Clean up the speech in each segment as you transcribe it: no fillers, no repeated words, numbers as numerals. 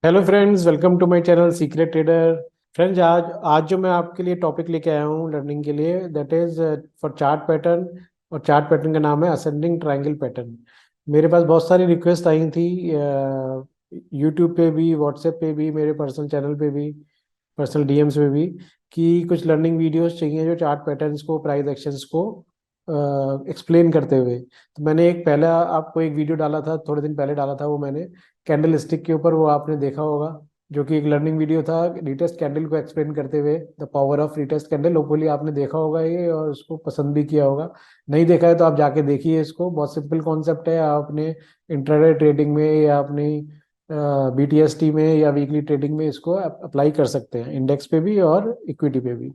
Hello friends, welcome to my channel secret trader. Friends, आज आज जो मैं आपके लिए टॉपिक लेके आया हूँ लर्निंग के लिए, that is for chart pattern. और चार्ट पैटर्न का नाम है असेंडिंग ट्रायंगल पैटर्न। मेरे पास बहुत सारी रिक्वेस्ट आई थी, यूट्यूब पे भी, व्हाट्सएप पे भी, मेरे पर्सनल चैनल पे भी, पर्सनल डीएम्स में भी, कि कुछ लर्निंग वीडियोस चाहिए जो चार्ट पैटर्न्स को, प्राइस एक्शंस को एक्सप्लेन करते हुए। तो मैंने एक पहला आपको एक वीडियो डाला था, थोड़े दिन पहले डाला था वो मैंने, कैंडल स्टिक के ऊपर। वो आपने देखा होगा, जो कि एक लर्निंग वीडियो था रिटेस्ट कैंडल को एक्सप्लेन करते हुए, the power of retest candle. Hopefully आपने देखा होगा ये और उसको पसंद भी किया होगा। नहीं देखा है तो आप जाके देखिए इसको। बहुत सिंपल कॉन्सेप्ट है। आप अपने इंट्राडे ट्रेडिंग में या अपनी बीटीएसटी में या वीकली ट्रेडिंग में इसको अप्लाई कर सकते हैं, इंडेक्स पे भी और इक्विटी पे भी।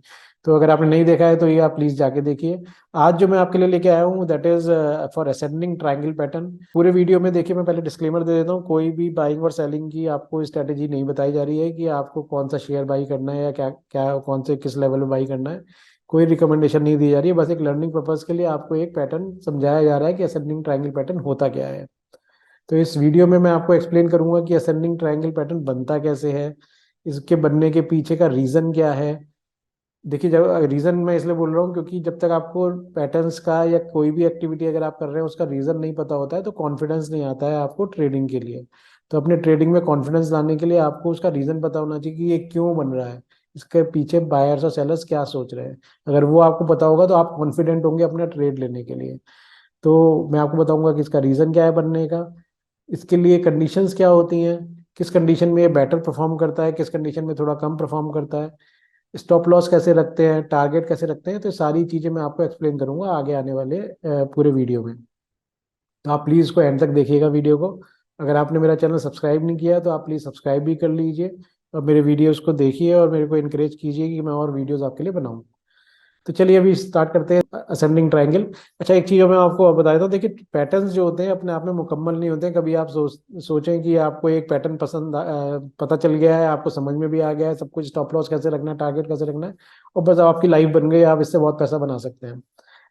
तो अगर आपने नहीं देखा है तो ये आप प्लीज जाके देखिए। आज जो मैं आपके लिए लेके आया हूँ that is for ascending triangle pattern. पूरे वीडियो में देखिए, मैं पहले डिस्क्लेमर दे देता हूँ, कोई भी बाइंग और सेलिंग की आपको स्ट्रेटेजी नहीं बताई जा रही है कि आपको कौन सा शेयर बाई करना है या क्या क्या कौन से किस लेवल में बाई करना है। कोई रिकमेंडेशन नहीं दी जा रही है। बस एक लर्निंग पर्पज के लिए आपको एक पैटर्न समझाया जा रहा है कि असेंडिंग ट्रायंगल पैटर्न होता क्या है। तो इस वीडियो में मैं आपको एक्सप्लेन करूंगा कि असेंडिंग ट्रायंगल पैटर्न बनता कैसे है, इसके बनने के पीछे का रीजन क्या है। देखिए, जब रीजन मैं इसलिए बोल रहा हूँ क्योंकि जब तक आपको पैटर्न्स का या कोई भी एक्टिविटी अगर आप कर रहे हैं उसका रीजन नहीं पता होता है तो कॉन्फिडेंस नहीं आता है आपको ट्रेडिंग के लिए। तो अपने ट्रेडिंग में कॉन्फिडेंस लाने के लिए आपको उसका रीजन पता होना चाहिए कि ये क्यों बन रहा है, इसके पीछे बायर्स और सेलर्स क्या सोच रहे हैं। अगर वो आपको पता होगा तो आप कॉन्फिडेंट होंगे अपना ट्रेड लेने के लिए। तो मैं आपको बताऊंगा कि इसका रीजन क्या है बनने का, इसके लिए कंडीशंस क्या होती हैं, किस कंडीशन में ये बेटर परफॉर्म करता है, किस कंडीशन में थोड़ा कम परफॉर्म करता है, स्टॉप लॉस कैसे रखते हैं, टारगेट कैसे रखते हैं। तो सारी चीजें मैं आपको एक्सप्लेन करूंगा आगे आने वाले पूरे वीडियो में। तो आप प्लीज इसको एंड तक देखिएगा वीडियो को। अगर आपने मेरा चैनल सब्सक्राइब नहीं किया तो आप प्लीज सब्सक्राइब भी कर लीजिए और मेरे वीडियोस को देखिए और मेरे को इनकरेज कीजिए कि मैं और वीडियोस आपके लिए बनाऊं। तो चलिए अभी स्टार्ट करते हैं असेंडिंग ट्रायंगल। अच्छा, एक चीज मैं आपको बता देता हूँ। देखिए, पैटर्न्स जो होते हैं अपने आप में मुकम्मल नहीं होते हैं। कभी आप सोचें कि आपको एक पैटर्न पता चल गया है, आपको समझ में भी आ गया है सब कुछ, स्टॉप लॉस कैसे रखना है, टारगेट कैसे रखना है, और बस आपकी लाइफ बन गई, आप इससे बहुत पैसा बना सकते हैं।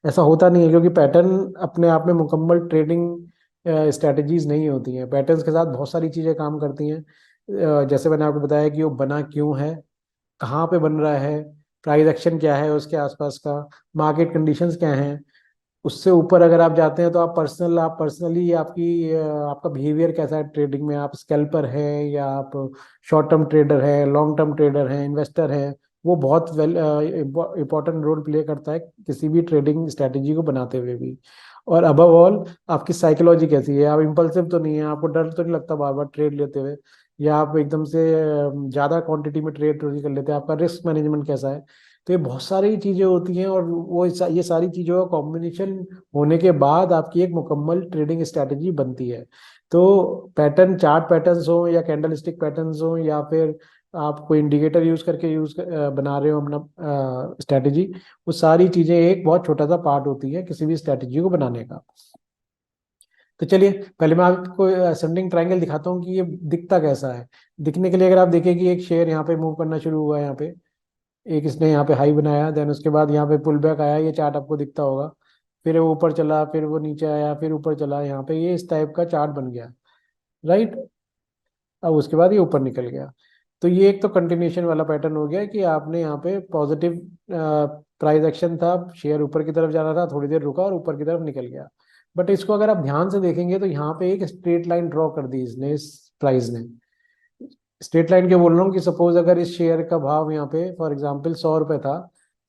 ऐसा होता नहीं है, क्योंकि पैटर्न अपने आप में मुकम्मल ट्रेडिंग स्ट्रेटजीज नहीं होती हैं। पैटर्न्स के साथ बहुत सारी चीजें काम करती हैं। जैसे मैंने आपको बताया कि वो बना क्यों है, कहाँ पे बन रहा है, प्राइस एक्शन क्या है उसके आसपास का, मार्केट कंडीशंस क्या हैं। उससे ऊपर अगर आप जाते हैं तो आप पर्सनली आपका बिहेवियर कैसा है ट्रेडिंग में, आप स्कैल्पर हैं या आप शॉर्ट टर्म ट्रेडर हैं, लॉन्ग टर्म ट्रेडर हैं, इन्वेस्टर हैं। वो बहुत वेल इंपॉर्टेंट रोल प्ले करता है किसी भी ट्रेडिंग स्ट्रेटेजी को बनाते हुए भी। और अबव ऑल, आपकी साइकोलॉजी कैसी है, आप इम्पल्सिव तो नहीं है, आपको डर तो नहीं लगता बार बार ट्रेड लेते हुए, या आप एकदम से ज्यादा क्वांटिटी में ट्रेड कर लेते हैं, आपका रिस्क मैनेजमेंट कैसा है। तो ये बहुत सारी चीजें होती हैं और ये सारी चीजों का कॉम्बिनेशन होने के बाद आपकी एक मुकम्मल ट्रेडिंग स्ट्रैटेजी बनती है। तो पैटर्न, चार्ट पैटर्न्स हो या कैंडल स्टिक पैटर्न्स हो या फिर आप कोई इंडिकेटर बना रहे हो अपना स्ट्रैटेजी, वो सारी चीजें एक बहुत छोटा सा पार्ट होती है किसी भी स्ट्रैटेजी को बनाने का। तो चलिए पहले मैं आपको असेंडिंग ट्रायंगल दिखाता हूँ कि ये दिखता कैसा है। दिखने के लिए अगर आप देखें कि एक शेयर यहाँ पे मूव करना शुरू हुआ है, यहाँ पे एक इसने यहाँ पे हाई बनाया, देन उसके बाद यहाँ पे पुल बैक आया, ये चार्ट आपको दिखता होगा। फिर वो ऊपर चला, फिर वो नीचे आया, फिर ऊपर चला, यहाँ पे ये इस टाइप का चार्ट बन गया, राइट। अब उसके बाद ये ऊपर निकल गया। तो ये एक तो कंटिन्यूशन वाला पैटर्न हो गया कि आपने यहाँ पे पॉजिटिव प्राइस एक्शन था, शेयर ऊपर की तरफ जा रहा था, थोड़ी देर रुका और ऊपर की तरफ निकल गया। बट इसको अगर आप ध्यान से देखेंगे तो यहाँ पे एक स्ट्रेट लाइन ड्रॉ कर दी इसने, इस प्राइस ने। स्ट्रेट लाइन के बोल रहा हूँ कि सपोज अगर इस शेयर का भाव यहाँ पे फॉर एग्जांपल 100 रुपये था,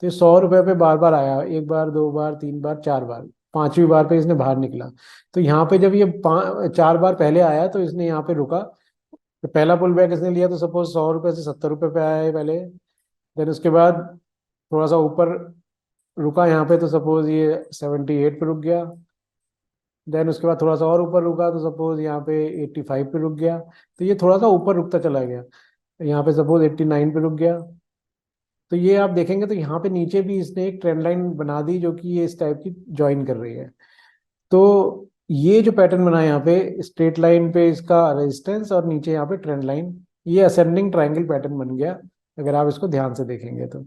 तो ये 100 रुपये पे बार बार आया, एक बार, दो बार, तीन बार, चार बार, पांचवी बार पे इसने बाहर निकला। तो यहाँ पे जब ये चार बार पहले आया तो इसने यहाँ पे रुका। तो पहला पुल बैक इसने लिया तो सपोज 100 रुपये से 70 रुपये पे आया है पहले। देन उसके बाद थोड़ा सा ऊपर रुका यहाँ पे, तो सपोज ये 78 पे रुक गया। देन उसके बाद थोड़ा सा और ऊपर रुका तो सपोज यहाँ पे 85 पे रुक गया। तो ये थोड़ा सा ऊपर रुकता चला गया, यहाँ पे सपोज 89 पे रुक गया। तो ये आप देखेंगे तो यहाँ पे नीचे भी इसने एक ट्रेंड लाइन बना दी जो कि ये इस टाइप की ज्वाइन कर रही है। तो ये जो पैटर्न बना है यहाँ पे, स्ट्रेट लाइन पे इसका रेजिस्टेंस और नीचे यहाँ पे ट्रेंड लाइन, ये असेंडिंग ट्रायंगल पैटर्न बन गया अगर आप इसको ध्यान से देखेंगे तो।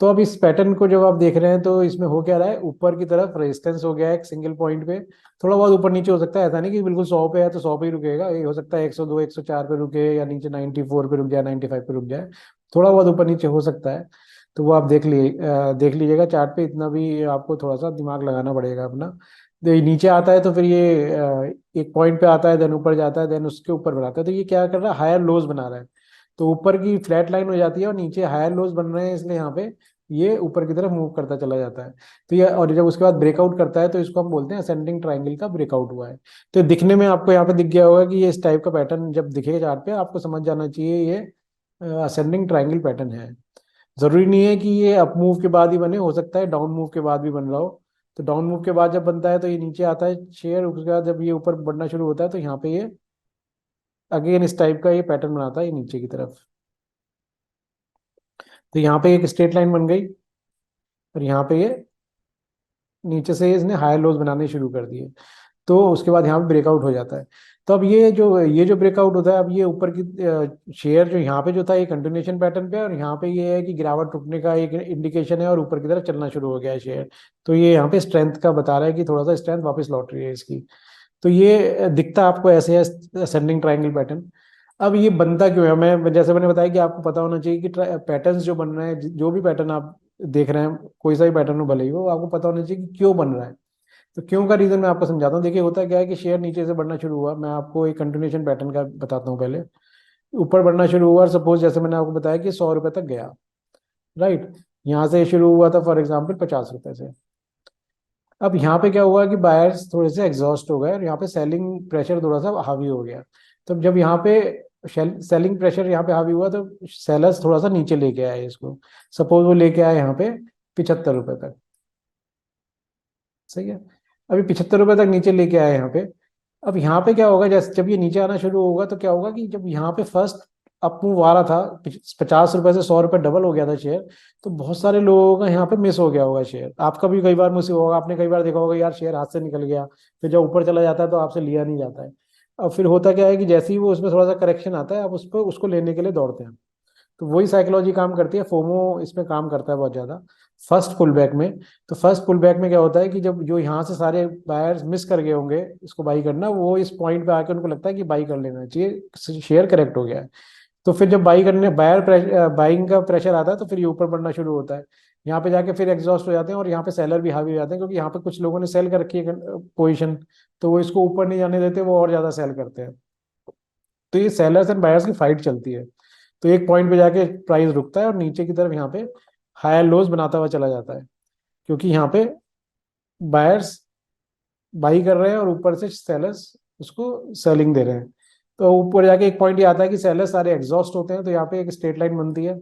तो अब इस पैटर्न को जब आप देख रहे हैं तो इसमें हो क्या रहा है, ऊपर की तरफ रेजिस्टेंस हो गया है एक सिंगल पॉइंट पे, थोड़ा बहुत ऊपर नीचे हो सकता है, ऐसा नहीं कि बिल्कुल 100 पे है तो 100 पे ही रुकेगा, ये हो सकता है 102 104 पे रुके, या नीचे 94 पे रुक जाए, 95 पे रुक जाए, थोड़ा बहुत ऊपर नीचे हो सकता है। तो वो आप देख लीजिएगा चार्ट पे, इतना भी आपको थोड़ा सा दिमाग लगाना पड़ेगा अपना। तो ये नीचे आता है तो फिर ये एक पॉइंट पे आता है, देन ऊपर जाता है, देन उसके ऊपर बनाता है, तो ये क्या कर रहा है, हायर लोज बना रहा है। तो ऊपर की फ्लैट लाइन हो जाती है और नीचे हायर लोज बन रहे हैं, इसलिए यहाँ पे ये ऊपर की तरफ मूव करता चला जाता है। तो ये, और जब उसके बाद ब्रेकआउट करता है तो इसको हम बोलते हैं असेंडिंग ट्राइंगल का ब्रेकआउट हुआ है। तो दिखने में आपको यहाँ पे दिख गया होगा कि ये इस टाइप का पैटर्न जब दिखेगा चार्ट पे, आपको समझ जाना चाहिए ये असेंडिंग ट्राइंगल पैटर्न है। जरूरी नहीं है कि ये अप मूव के बाद ही बने, हो सकता है डाउन मूव के बाद भी बन रहा हो। तो डाउन मूव के बाद जब बनता है तो ये नीचे आता है शेयर, उसके बाद जब ये ऊपर बढ़ना शुरू होता है तो यहाँ पे ये अगेन इस टाइप का ये पैटर्न बनाता है ये नीचे की तरफ। तो यहाँ पे एक स्ट्रेट लाइन बन गई, और यहाँ पे ये नीचे से इसने हायर लोज बनाने शुरू कर दिए, तो उसके बाद यहाँ पे ब्रेकआउट हो जाता है। तो अब ये जो ब्रेकआउट होता है, अब ये ऊपर की शेयर जो यहाँ पे जो था ये कंटिन्यूएशन पैटर्न पे है, और यहाँ पे ये है कि गिरावट रुकने का एक इंडिकेशन है और ऊपर की तरफ चलना शुरू हो गया है शेयर। तो ये यहाँ पे स्ट्रेंथ का बता रहा है कि थोड़ा सा स्ट्रेंथ वापस लौट रही है इसकी। तो ये दिखता आपको ऐसे है असेंडिंग ट्राइंगल पैटर्न। अब ये बनता क्यों है, मैं जैसे मैंने बताया कि आपको पता होना चाहिए कि पैटर्न्स जो बन रहे हैं, जो भी पैटर्न आप देख रहे हैं, कोई सा भी पैटर्न हो भले ही वो, आपको पता होना चाहिए कि क्यों बन रहा है। तो क्यों का रीजन मैं आपको समझाता हूँ। देखिए होता क्या है कि शेयर नीचे से बढ़ना शुरू हुआ, मैं आपको एक कंटिन्यूएशन पैटर्न का बताता हूँ पहले। ऊपर बढ़ना शुरू हुआ और सपोज जैसे मैंने आपको बताया कि 100 रुपए तक गया, राइट। यहाँ से शुरू हुआ था फॉर एग्जाम्पल 50 रुपए से। अब यहाँ पे क्या हुआ कि बायर्स थोड़े से एग्जॉस्ट हो गए और यहाँ पे सेलिंग प्रेशर थोड़ा सा हावी हो गया। तो जब यहाँ पे सेलिंग प्रेशर यहाँ पे हावी हुआ तो सेलर्स थोड़ा सा नीचे लेके आए इसको। सपोज वो लेके आए यहाँ पे 75 रुपए तक, सही है। अभी 75 रुपए तक नीचे लेके आए यहाँ पे। अब यहाँ पे क्या होगा, जैसे जब ये नीचे आना शुरू होगा तो क्या होगा कि जब यहाँ पे फर्स्ट अप मूव आ रहा था, 50 रुपए से 100 रुपए डबल हो गया था शेयर, तो बहुत सारे लोगों का यहाँ पे मिस हो गया होगा शेयर। आपका भी कई बार मिस होगा, आपने कई बार देखा होगा यार शेयर हाथ से निकल गया, फिर जब ऊपर चला जाता है तो आपसे लिया नहीं जाता है। अब फिर होता क्या है कि जैसे ही वो उसमें थोड़ा सा करेक्शन आता है, आप उस पर उसको लेने के लिए दौड़ते हैं। तो वही साइकोलॉजी काम करती है, फोमो इसमें काम करता है बहुत ज्यादा फर्स्ट पुल बैक में। तो फर्स्ट पुल बैक में क्या होता है कि जब जो यहाँ से सारे बायर्स मिस कर गए होंगे इसको बाई करना, वो इस पॉइंट पे आके उनको लगता है कि बाई कर लेना चाहिए, शेयर करेक्ट हो गया है। तो फिर जब बाइंग का प्रेशर आता है तो फिर ये ऊपर बढ़ना शुरू होता है। यहाँ पे जाके फिर एग्जॉस्ट हो जाते हैं और यहाँ पे सेलर भी हावी हो जाते हैं, क्योंकि यहाँ पे कुछ लोगों ने सेल कर रखी है पोजीशन, तो वो इसको ऊपर नहीं जाने देते, वो और ज्यादा सेल करते हैं। तो ये सेलर्स एंड बायर्स की फाइट चलती है। तो एक पॉइंट पे जाके प्राइस रुकता है और नीचे की तरफ यहाँ पे हायर लोज बनाता हुआ चला जाता है, क्योंकि यहाँ पे बायर्स बाई कर रहे हैं और ऊपर से सेलर्स उसको सेलिंग दे रहे हैं। तो ऊपर जाके एक पॉइंट ये आता है कि सेलर्स सारे एग्जॉस्ट होते हैं, तो यहाँ पे एक स्ट्रेट लाइन बनती है,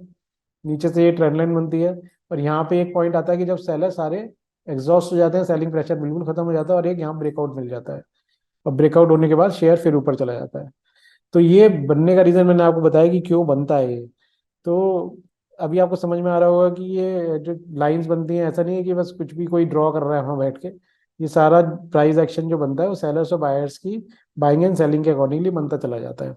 नीचे से ये ट्रेंड लाइन बनती है। और यहाँ पे एक पॉइंट आता है कि जब सेलर सारे एग्जॉस्ट हो जाते हैं, सेलिंग प्रेशर बिल्कुल खत्म हो जाता है, और एक यहाँ ब्रेकआउट मिल जाता है। और ब्रेकआउट होने के बाद शेयर फिर ऊपर चला जाता है। तो ये बनने का रीजन मैंने आपको बताया कि क्यों बनता है ये। तो अभी आपको समझ में आ रहा होगा कि ये जो लाइंस बनती हैं, ऐसा नहीं है कि बस कुछ भी कोई ड्रॉ कर रहा है वहां बैठ के। ये सारा प्राइस एक्शन जो बनता है वो सेलर्स और बायर्स की बाइंग एंड सेलिंग के अकॉर्डिंगली बनता चला जाता है।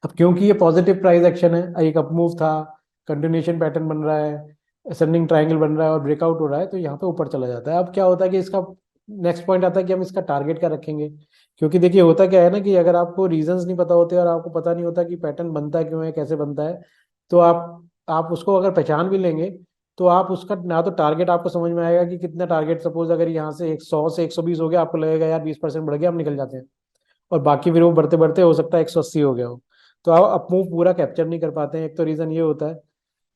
अब क्योंकि ये पॉजिटिव प्राइस एक्शन है, एक अप मूव था, कंटिन्यूएशन पैटर्न बन रहा है, असेंडिंग ट्रायंगल बन रहा है और ब्रेकआउट हो रहा है, तो यहाँ पे ऊपर चला जाता है। अब क्या होता है कि इसका नेक्स्ट पॉइंट आता है कि हम इसका टारगेट क्या रखेंगे। क्योंकि देखिए होता क्या है ना कि अगर आपको रीजंस नहीं पता होते और आपको पता नहीं होता कि पैटर्न बनता क्यों है, कैसे बनता है, तो आप उसको अगर पहचान भी लेंगे तो आप उसका ना तो टारगेट आपको समझ में आएगा कि कितना टारगेट, सपोज अगर यहाँ से 100 से 120 हो गया, आपको लगेगा यार 20% बढ़ गया, हम निकल जाते हैं। और बाकी फिर वो बढ़ते बढ़ते हो सकता है 180 हो गया हो, तो आप अपमूव पूरा कैप्चर नहीं कर पाते हैं। एक तो रीजन ये होता है।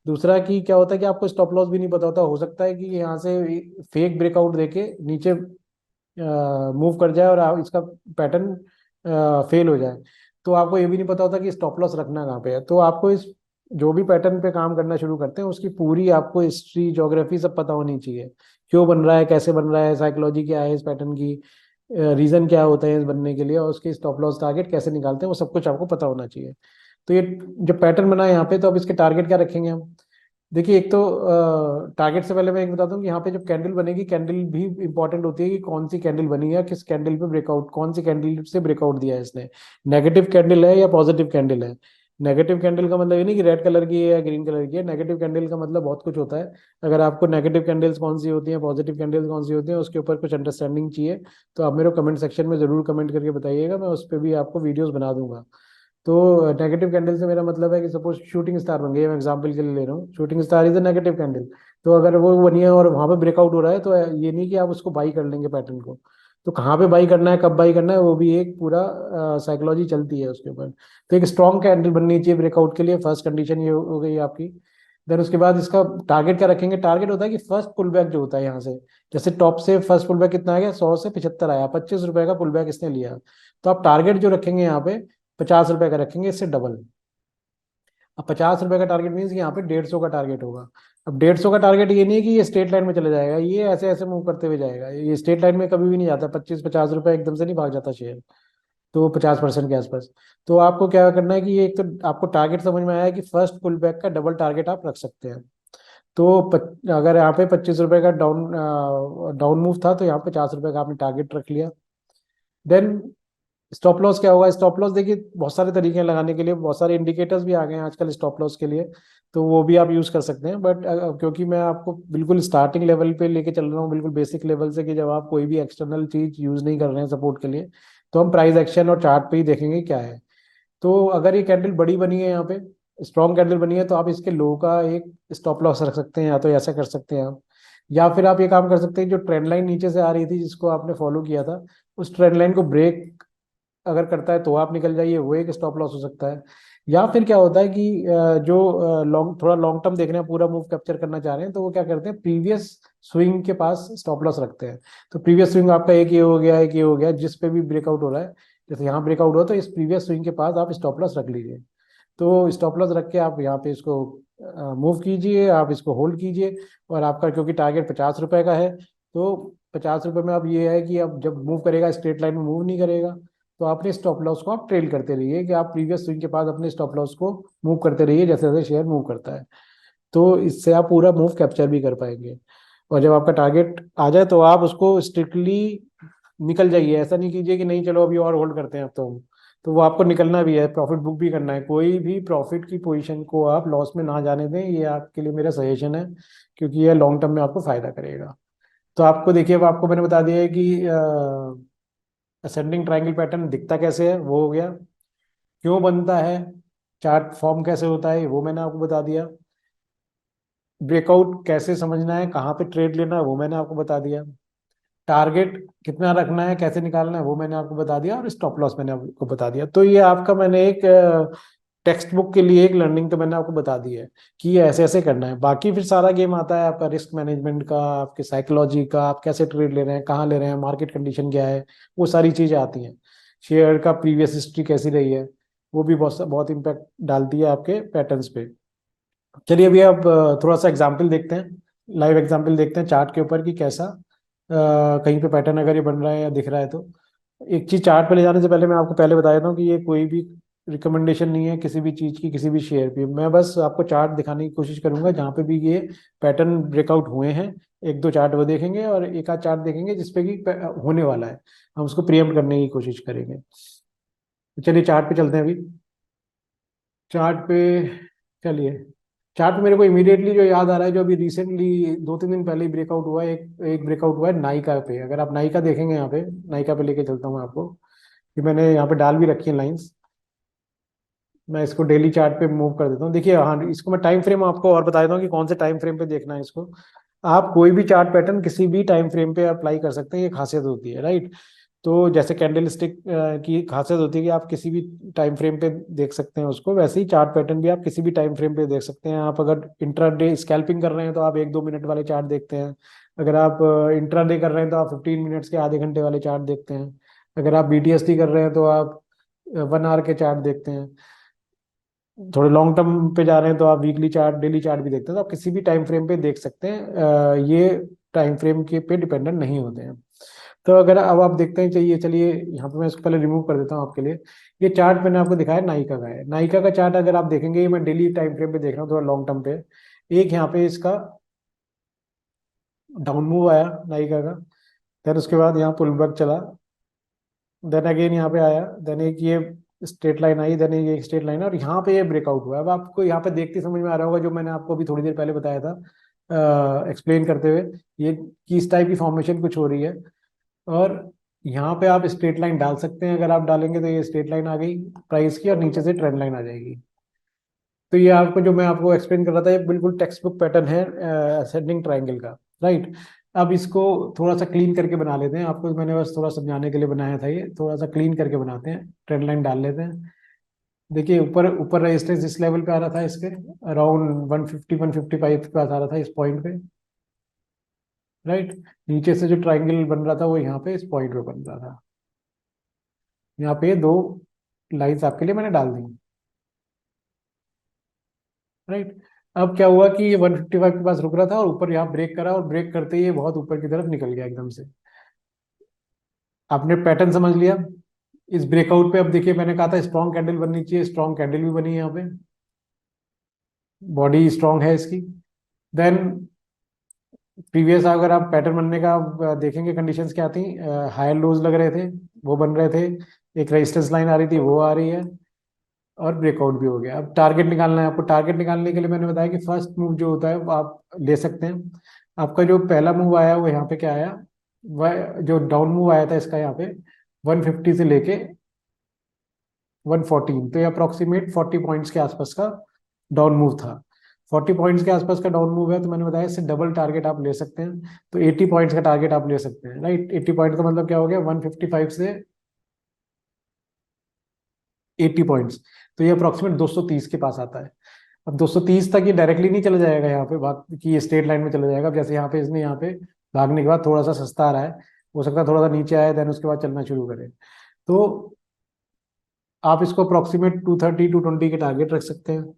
दूसरा कि क्या होता है कि आपको स्टॉप लॉस भी नहीं पता होता, हो सकता है कि यहाँ से फेक ब्रेकआउट देके नीचे मूव कर जाए और इसका पैटर्न फेल हो जाए। तो आपको ये भी नहीं पता होता कि स्टॉप लॉस रखना कहाँ पे है। तो आपको इस जो भी पैटर्न पे काम करना शुरू करते हैं उसकी पूरी आपको हिस्ट्री, ज्योग्राफी सब पता होनी चाहिए। क्यों बन रहा है, कैसे बन रहा है, साइकोलॉजी क्या है इस पैटर्न की, रीजन क्या होता है इस बनने के लिए, और उसके स्टॉप लॉस टारगेट कैसे निकालते हैं, वो सब कुछ आपको पता होना चाहिए। तो ये जब पैटर्न बना है यहाँ पे, तो अब इसके टारगेट क्या रखेंगे हम। देखिए एक तो टारगेट से पहले मैं एक बताता हूँ कि यहाँ पे जब कैंडल बनेगी, कैंडल भी इंपॉर्टेंट होती है कि कौन सी कैंडल बनी है, किस कैंडल पे ब्रेकआउट, कौन सी कैंडल से ब्रेकआउट दिया है इसने, नेगेटिव कैंडल है या पॉजिटिव कैंडल है। नेगेटिव कैंडल का मतलब ये नहीं कि रेड कलर की है या ग्रीन कलर की है, नेगेटिव कैंडल का मतलब बहुत कुछ होता है। अगर आपको नेगेटिव कैंडल्स कौन सी होती हैं, पॉजिटिव कैंडल्स कौन सी होती हैं, उसके ऊपर कुछ अंडरस्टैंडिंग चाहिए तो आप मेरे को कमेंट सेक्शन में जरूर कमेंट करके बताइएगा, मैं उस पर भी आपको वीडियोस बना दूंगा। तो नेगेटिव कैंडल से मेरा मतलब है कि सपोज शूटिंग स्टार बन गई, मैं एग्जांपल के लिए ले रहा हूँ, shooting star is a negative candle. तो अगर वो बनी है और वहां पे ब्रेकआउट हो रहा है तो ये नहीं कि आप उसको बाई कर लेंगे पैटर्न को। तो कहाँ पे बाई करना है, कब बाई करना है, वो भी एक पूरा साइकोलॉजी चलती है उसके ऊपर। तो एक स्ट्रॉन्ग कैंडल बननी चाहिए ब्रेकआउट के लिए, फर्स्ट कंडीशन ये हो गई आपकी। देन उसके बाद इसका टारगेट क्या रखेंगे, टारगेट होता है कि फर्स्ट पुल बैक जो होता है यहाँ से, जैसे टॉप से फर्स्ट पुल बैक कितना आ गया, 100 से 75 आया, 25 रुपए का पुल बैक इसने लिया। तो आप टारगेट जो रखेंगे यहाँ पे 50 रुपए का रखेंगे, इससे डबल। अब 50 रुपए का टारगेट मीन्स यहाँ पे 150 का टारगेट होगा। अब 150 का टारगेट ये नहीं है कि ये स्ट्रेट लाइन में चले जाएगा, ये ऐसे ऐसे मूव करते हुए जाएगा, ये स्ट्रेट लाइन में कभी भी नहीं जाता, 25-50 रुपए एकदम से नहीं भाग जाता शेयर। तो 50% के आसपास। तो आपको क्या करना है कि ये एक तो आपको टारगेट समझ में आया है कि फर्स्ट पुल बैक का डबल टारगेट आप रख सकते हैं। तो अगर यहाँ पे 25 रुपए का डाउन डाउन मूव था तो यहाँ 50 रुपए का आपने टारगेट रख लिया। देन स्टॉप लॉस क्या होगा, स्टॉप लॉस देखिए बहुत सारे तरीके हैं लगाने के लिए, बहुत सारे इंडिकेटर्स भी आ गए हैं आजकल स्टॉप लॉस के लिए। तो वो भी आप यूज कर सकते हैं, बट क्योंकि मैं आपको बिल्कुल स्टार्टिंग लेवल पे लेके चल रहा हूँ, बिल्कुल बेसिक लेवल से, कि जब आप कोई भी एक्सटर्नल चीज यूज नहीं कर रहे हैं सपोर्ट के लिए, तो हम प्राइस एक्शन और चार्ट पे ही देखेंगे क्या है। तो अगर ये कैंडल बड़ी बनी है यहाँ पे, स्ट्रॉन्ग कैंडल बनी है, तो आप इसके लो का एक स्टॉप लॉस रख सकते हैं, या तो ऐसा कर सकते हैं आप। या फिर आप ये काम कर सकते हैं, जो ट्रेंड लाइन नीचे से आ रही थी जिसको आपने फॉलो किया था, उस ट्रेंड लाइन को ब्रेक अगर करता है तो आप निकल जाइए, वो एक स्टॉप लॉस हो सकता है। या फिर क्या होता है कि जो थोड़ा लॉन्ग टर्म देख रहे हैं, पूरा मूव कैप्चर करना चाह रहे हैं, तो वो क्या करते हैं, प्रीवियस स्विंग के पास स्टॉप लॉस रखते हैं। तो प्रीवियस स्विंग आपका एक ये हो गया, एक ये हो गया, जिस पे भी ब्रेकआउट हो रहा है, जैसे यहाँ ब्रेकआउट हुआ तो इस प्रीवियस स्विंग के पास आप स्टॉप लॉस रख लीजिए। तो स्टॉप लॉस रख के आप यहाँ पे इसको मूव कीजिए, आप इसको होल्ड कीजिए। और आपका क्योंकि टारगेट 50 रुपए का है, तो 50 रुपए में अब ये है कि अब जब मूव करेगा स्ट्रेट लाइन में मूव नहीं करेगा, तो आपने स्टॉप लॉस को आप ट्रेल करते रहिए, कि आप प्रीवियस स्विंग के पास अपने स्टॉप लॉस को मूव करते रहिए जैसे जैसे शेयर मूव करता है। तो इससे आप पूरा मूव कैप्चर भी कर पाएंगे। और जब आपका टारगेट आ जाए तो आप उसको स्ट्रिक्टली निकल जाइए, ऐसा नहीं कीजिए कि नहीं चलो अभी और होल्ड करते हैं अब तो वो आपको निकलना भी है, प्रॉफिट बुक भी करना है, कोई भी प्रॉफिट की पोजीशन को आप लॉस में ना जाने दें, ये आपके लिए मेरा सजेशन है, क्योंकि ये लॉन्ग टर्म में आपको फायदा करेगा। तो आपको देखिए, अब आपको मैंने बता दिया है कि असेंडिंग ट्रायंगल पैटर्न दिखता कैसे है, वो हो गया। क्यों बनता है, चार्ट फॉर्म कैसे होता है, वो मैंने आपको बता दिया। ब्रेकआउट कैसे समझना है, कहाँ पे ट्रेड लेना है, वो मैंने आपको बता दिया। टारगेट कितना रखना है, कैसे निकालना है, वो मैंने आपको बता दिया। और स्टॉप लॉस मैंने आपको बता दिया। तो ये आपका मैंने एक टेक्स्ट बुक के लिए एक लर्निंग तो मैंने आपको बता दी है कि ये ऐसे ऐसे करना है। बाकी फिर सारा गेम आता है आपका रिस्क मैनेजमेंट का, आपके साइकोलॉजी का, आप कैसे ट्रेड ले रहे हैं, कहाँ ले रहे हैं, मार्केट कंडीशन क्या है, वो सारी चीजें आती हैं। शेयर का प्रीवियस हिस्ट्री कैसी रही है, वो भी बहुत बहुत इम्पैक्ट डालती है आपके पैटर्न्स पे। चलिए अभी आप थोड़ा सा एग्जाम्पल देखते हैं, लाइव एग्जाम्पल देखते हैं चार्ट के ऊपर कि कैसा कहीं पे पैटर्न अगर ये बन रहा है या दिख रहा है तो। एक चीज चार्ट पे ले जाने से पहले मैं आपको पहले बता देता हूँ कि ये कोई भी रिकमेंडेशन नहीं है किसी भी चीज की, किसी भी शेयर की। मैं बस आपको चार्ट दिखाने की कोशिश करूंगा जहाँ पे भी ये पैटर्न ब्रेकआउट हुए हैं। एक दो चार्ट वो देखेंगे और एक आध चार्ट देखेंगे जिसपे कि होने वाला है, हम उसको प्रियम्प्ट करने की कोशिश करेंगे। तो चलिए चार्ट पे चलते हैं अभी। चार्ट पे चलिए, चार्ट पे मेरे को इमीडिएटली जो याद आ रहा है, जो अभी रिसेंटली 2-3 दिन पहले ही ब्रेकआउट हुआ है, एक एक ब्रेकआउट हुआ है नाइका पे। अगर आप नाइका देखेंगे यहाँ पे, नाइका पे लेके चलता हूँ मैं आपको, कि मैंने यहाँ पे डाल भी रखी है लाइंस। मैं इसको डेली चार्ट पे मूव कर देता हूँ। देखिए हाँ, इसको मैं टाइम फ्रेम आपको और बता देता हूँ कि कौन से टाइम फ्रेम पे देखना है इसको। आप कोई भी चार्ट पैटर्न किसी भी टाइम फ्रेम पे अप्लाई कर सकते हैं, ये खासियत होती है, राइट। तो जैसे कैंडल स्टिक की खासियत होती है कि आप किसी भी टाइम फ्रेम पे देख सकते हैं उसको, वैसे ही चार्ट पैटर्न भी आप किसी भी टाइम फ्रेम पे देख सकते हैं। आप अगर इंट्राडे स्कैल्पिंग कर रहे हैं तो आप 1-2 मिनट वाले चार्ट देखते हैं। अगर आप इंट्राडे कर रहे हैं तो आप 15 मिनट्स के आधे घंटे वाले चार्ट देखते हैं। अगर आप बीटीएसटी कर रहे हैं तो आप 1 आवर के चार्ट देखते हैं। थोड़े लॉन्ग टर्म पे जा रहे हैं तो आप वीकली चार्ट, डेली चार्ट भी देखते हैं। तो आप किसी भी टाइम फ्रेम पे देख सकते हैं, ये टाइम फ्रेम के पे डिपेंडेंट नहीं होते हैं। तो अगर अब आप देखते हैं, चाहिए चलिए यहाँ पे मैं इसको पहले रिमूव कर देता हूँ आपके लिए। ये चार्ट मैंने आपको दिखाया नाइका का है। नाइका का चार्ट अगर आप देखेंगे, ये मैं डेली टाइम फ्रेम पे देख रहा हूँ, थोड़ा लॉन्ग टर्म पे। एक यहाँ पे इसका डाउन मूव आया नाइका का, देन उसके बाद यहाँ पुल बैक चला, देन अगेन यहाँ पे आया, देन एक ये स्ट्रेट लाइन आई, देन ये एक स्ट्रेट लाइन है और यहाँ पे ये ब्रेकआउट हुआ है। अब आपको यहाँ पे देखते ही समझ में आ रहा होगा जो मैंने आपको अभी थोड़ी देर पहले बताया था एक्सप्लेन करते हुए, ये कि इस टाइप की फॉर्मेशन कुछ हो रही है। और यहाँ पे आप स्ट्रेट लाइन डाल सकते हैं, अगर आप डालेंगे तो ये स्ट्रेट लाइन आ गई प्राइस की और नीचे से ट्रेंड लाइन आ जाएगी। तो ये आपको जो मैं आपको एक्सप्लेन कर रहा था ये बिल्कुल टेक्स्ट बुक पैटर्न है असेंडिंग ट्राइंगल का, राइट। अब इसको थोड़ा सा क्लीन करके बना लेते हैं, आपको मैंने बस थोड़ा समझाने के लिए बनाया था, ये थोड़ा सा क्लीन करके बनाते हैं, ट्रेंड लाइन डाल लेते हैं। देखिए ऊपर ऊपर रेजिस्टेंस इस लेवल पे आ रहा था, इसके अराउंड 150 155 के पास आ रहा था इस पॉइंट पे, राइट। नीचे से जो ट्राइंगल बन रहा था वो यहाँ पे इस पॉइंट पे बन रहा था। यहाँ पे दो लाइंस आपके लिए मैंने डाल दी, राइट। अब क्या हुआ कि ये 155 के पास रुक रहा था और ऊपर यहाँ ब्रेक करा और ब्रेक करते ही ये बहुत ऊपर की तरफ निकल गया एकदम से। आपने पैटर्न समझ लिया इस ब्रेकआउट पे। अब देखिए मैंने कहा था स्ट्रॉन्ग कैंडल बननी चाहिए, स्ट्रॉन्ग कैंडल भी बनी है यहाँ पे, बॉडी स्ट्रॉन्ग है इसकी। देन प्रीवियस अगर आप पैटर्न बनने का देखेंगे कंडीशंस क्या थी, हायर लोज लग रहे थे, वो बन रहे थे, एक रेजिस्टेंस लाइन आ रही थी वो आ रही है, और ब्रेकआउट भी हो गया। अब टारगेट निकालना है आपको, टारगेट निकालने के लिए मैंने बताया कि फर्स्ट मूव जो होता है वो आप ले सकते हैं। आपका जो पहला मूव आया वो यहाँ पे क्या आया, वह जो डाउन मूव आया था इसका यहाँ पे 150 से लेके 114, तो ये अप्रोक्सीमेट 40 पॉइंट्स के आसपास का डाउन मूव था। 40 पॉइंट्स के आसपास का डाउन मूव है तो मैंने बताया इससे डबल टारगेट आप ले सकते हैं, तो 80 पॉइंट्स का टारगेट आप ले सकते हैं, राइट। 80 पॉइंट का मतलब क्या हो गया, 155 से 80 पॉइंट्स, तो ये अप्रोक्सीमेट 230 के पास आता है। अब 230 तक ये डायरेक्टली नहीं चला जाएगा यहाँ पे भाग कि ये स्ट्रेट लाइन में चला जाएगा। अब जैसे यहाँ पे इसने यहाँ पे भागने के बाद थोड़ा सा सस्ता आ रहा है, हो सकता है थोड़ा सा नीचे आए देन उसके बाद चलना शुरू करे, तो आप इसको अप्रोक्सीमेट 230 220 के टारगेट रख सकते हैं।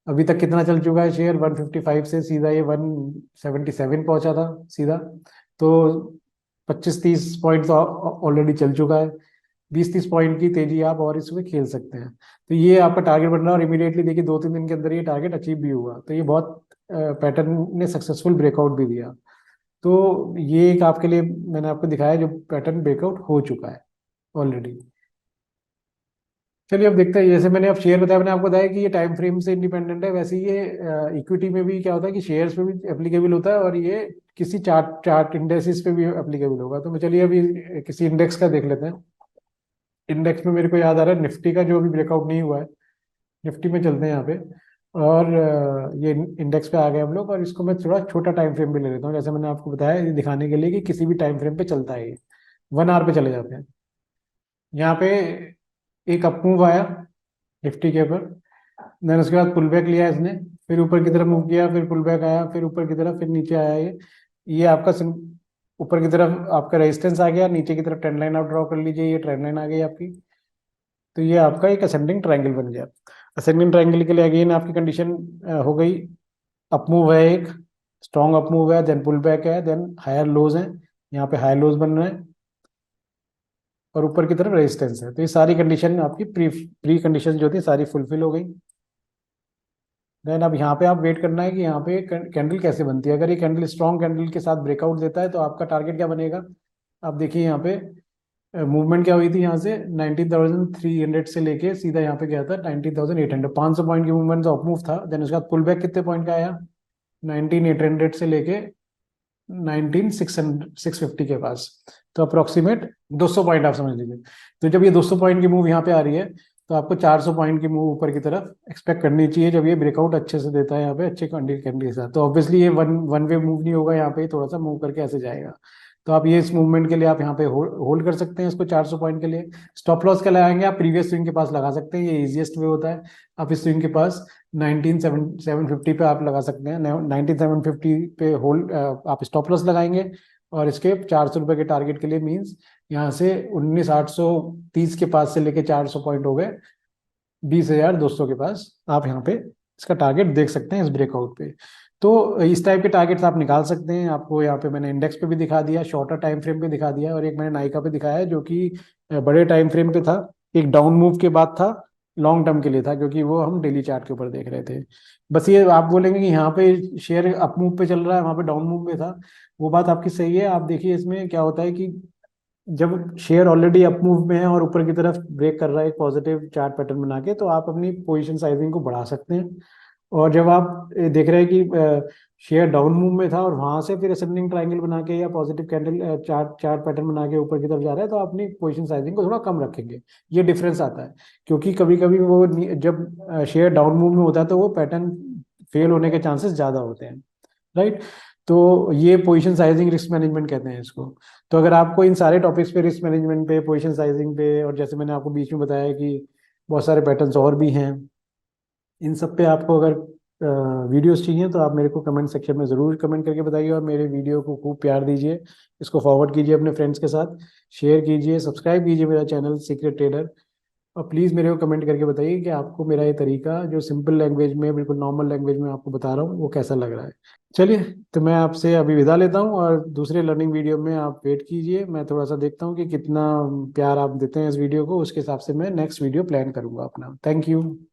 अभी तक कितना चल चुका है शेयर, 155 से सीधा ये 177 पहुंचा था सीधा, तो 25-30 पॉइंट तो ऑलरेडी चल चुका है। 20-30 पॉइंट की तेजी आप और इसमें खेल सकते हैं। तो ये आपका टारगेट बन रहा है और इमीडिएटली देखिए 2-3 दिन के अंदर ये टारगेट अचीव भी हुआ, तो ये बहुत पैटर्न ने सक्सेसफुल ब्रेकआउट भी दिया। तो ये एक आपके लिए मैंने आपको दिखाया जो पैटर्न ब्रेकआउट हो चुका है ऑलरेडी। चलिए अब देखते हैं, जैसे मैंने अब शेयर बताया, मैंने आपको बताया कि ये टाइम फ्रेम से इंडिपेंडेंट है, वैसे ही ये इक्विटी में भी क्या होता है कि शेयर्स पे भी एप्लीकेबल होता है और ये किसी चार्ट चार्ट इंडेक्सेस पे भी एप्लीकेबल होगा। तो मैं चलिए अभी किसी इंडेक्स का देख लेते हैं। इंडेक्स में मेरे को याद आ रहा है निफ्टी का जो अभी ब्रेकआउट नहीं हुआ है, निफ्टी में चलते हैं यहाँ पे। और ये इंडेक्स पे आ गए हम लोग, और इसको मैं थोड़ा छोटा टाइम फ्रेम भी ले लेता हूँ, जैसे मैंने आपको बताया ये दिखाने के लिए कि किसी भी टाइम फ्रेम पे चलता है ये। 1 आवर पे चले जाते हैं। यहाँ पे एक अप मूव आया निफ्टी के ऊपर, देन उसके बाद पुल बैक लिया इसने, फिर ऊपर की तरफ मूव किया, फिर पुल बैक आया, फिर ऊपर की तरफ, फिर नीचे आया ये आपका ऊपर की तरफ आपका रेजिस्टेंस आ गया, नीचे की तरफ ट्रेंड लाइन आप ड्रॉ कर लीजिए, ये ट्रेंड लाइन आ गई आपकी। तो ये आपका एक असेंडिंग ट्रायंगल बन गया। असेंडिंग ट्रायंगल के लिए अगेन आपकी कंडीशन हो गई, अप मूव है एक, स्ट्रॉन्ग अप मूव है, देन पुल बैक है, देन हायर लोज है, यहाँ पे हायर लोज बन रहे हैं, और ऊपर की तरफ रेजिस्टेंस है। तो ये सारी कंडीशन आपकी प्री प्री कंडीशन जो थी सारी फुलफिल हो गई। देन अब यहाँ पे आप वेट करना है कि यहाँ पे कैंडल कैसे बनती है। अगर ये कैंडल स्ट्रॉन्ग कैंडल के साथ ब्रेकआउट देता है तो आपका टारगेट क्या बनेगा। आप देखिए यहाँ पे मूवमेंट क्या हुई थी, यहाँ से 19,300 से लेके सीधा यहाँ पे गया था 19,800, 500 पॉइंट की मूवमेंट अप मूव था। देन उसके बाद पुल बैक कितने पॉइंट का आया, 19,800 से लेके 19,650 के पास, तो अप्रोक्सीमेट 200 पॉइंट आप समझ लीजिए। तो जब ये 200 पॉइंट की मूव यहाँ पे आ रही है तो आपको 400 पॉइंट की मूव ऊपर की तरफ एक्सपेक्ट करनी चाहिए जब ये ब्रेकआउट अच्छे से देता है यहाँ पे अच्छे कैंडल के साथ। तो ऑब्वियसली ये वन वन वे मूव नहीं होगा, यहाँ पे थोड़ा सा मूव करके ऐसे जाएगा। तो आप ये इस मूवमेंट के लिए आप यहाँ पे होल्ड कर सकते हैं इसको 400 पॉइंट के लिए। स्टॉप लॉस क्या लगाएंगे, आप प्रीवियस स्विंग के पास लगा सकते हैं, ये इजीएस्ट वे होता है। आप इस स्विंग के पास 19,750 पे आप लगा सकते हैं, 19,750 पे होल्ड आप स्टॉप लॉस लगाएंगे। और इसके 400 रुपए के टारगेट के लिए मीन्स यहाँ से 19,830 के पास से लेके 400 पॉइंट हो गए 20,200 के पास, आप यहाँ पे इसका टारगेट देख सकते हैं इस ब्रेकआउट पे। तो इस टाइप के टारगेट्स आप निकाल सकते हैं। आपको यहाँ पे मैंने इंडेक्स पे भी दिखा दिया, शॉर्टर टाइम फ्रेम पे दिखा दिया, और एक मैंने नाइका पे दिखाया है जो कि बड़े टाइम फ्रेम पे था, एक डाउन मूव के बाद था, लॉन्ग टर्म के लिए था, क्योंकि वो हम डेली चार्ट के ऊपर देख रहे थे। बस ये आप बोलेंगे कि यहाँ पे शेयर अप मूव पे चल रहा है, वहाँ पे डाउन मूव में था, वो बात आपकी सही है। आप देखिए इसमें क्या होता है कि जब शेयर ऑलरेडी अप मूव में है और ऊपर की तरफ ब्रेक कर रहा है एक पॉजिटिव चार्ट पैटर्न बना के, तो आप अपनी पोजीशन साइजिंग को बढ़ा सकते हैं। और जब आप देख रहे हैं कि शेयर डाउन मूव में था और वहां से फिर असेंडिंग ट्रायंगल बना के या positive candle chart chart pattern बना के ऊपर की तरफ जा रहा है, तो आप अपनी पोजीशन साइजिंग को थोड़ा कम रखेंगे। ये डिफरेंस आता है, क्योंकि कभी कभी जब शेयर डाउन मूव में होता है तो वो पैटर्न फेल होने के चांसेस ज्यादा होते हैं, राइट। तो ये पोजीशन साइजिंग रिस्क मैनेजमेंट कहते हैं इसको। तो अगर आपको इन सारे टॉपिक्स पे, रिस्क मैनेजमेंट पे, पोजीशन साइजिंग पे, और जैसे मैंने आपको बीच में बताया कि बहुत सारे पैटर्न्स और भी हैं, इन सब पे आपको अगर वीडियोस चाहिए तो आप मेरे को कमेंट सेक्शन में ज़रूर कमेंट करके बताइए, और मेरे वीडियो को खूब प्यार दीजिए, इसको फॉरवर्ड कीजिए अपने फ्रेंड्स के साथ, शेयर कीजिए, सब्सक्राइब कीजिए मेरा चैनल सीक्रेट ट्रेडर। और प्लीज़ मेरे को कमेंट करके बताइए कि आपको मेरा ये तरीका जो सिंपल लैंग्वेज में, बिल्कुल नॉर्मल लैंग्वेज में आपको बता रहा हूँ, वो कैसा लग रहा है। चलिए, तो मैं आपसे अभी विदा लेता हूँ, और दूसरे लर्निंग वीडियो में आप वेट कीजिए। मैं थोड़ा सा देखता हूँ कि कितना प्यार आप देते हैं इस वीडियो को, उसके हिसाब से मैं नेक्स्ट वीडियो प्लान करूँगा अपना। Thank you.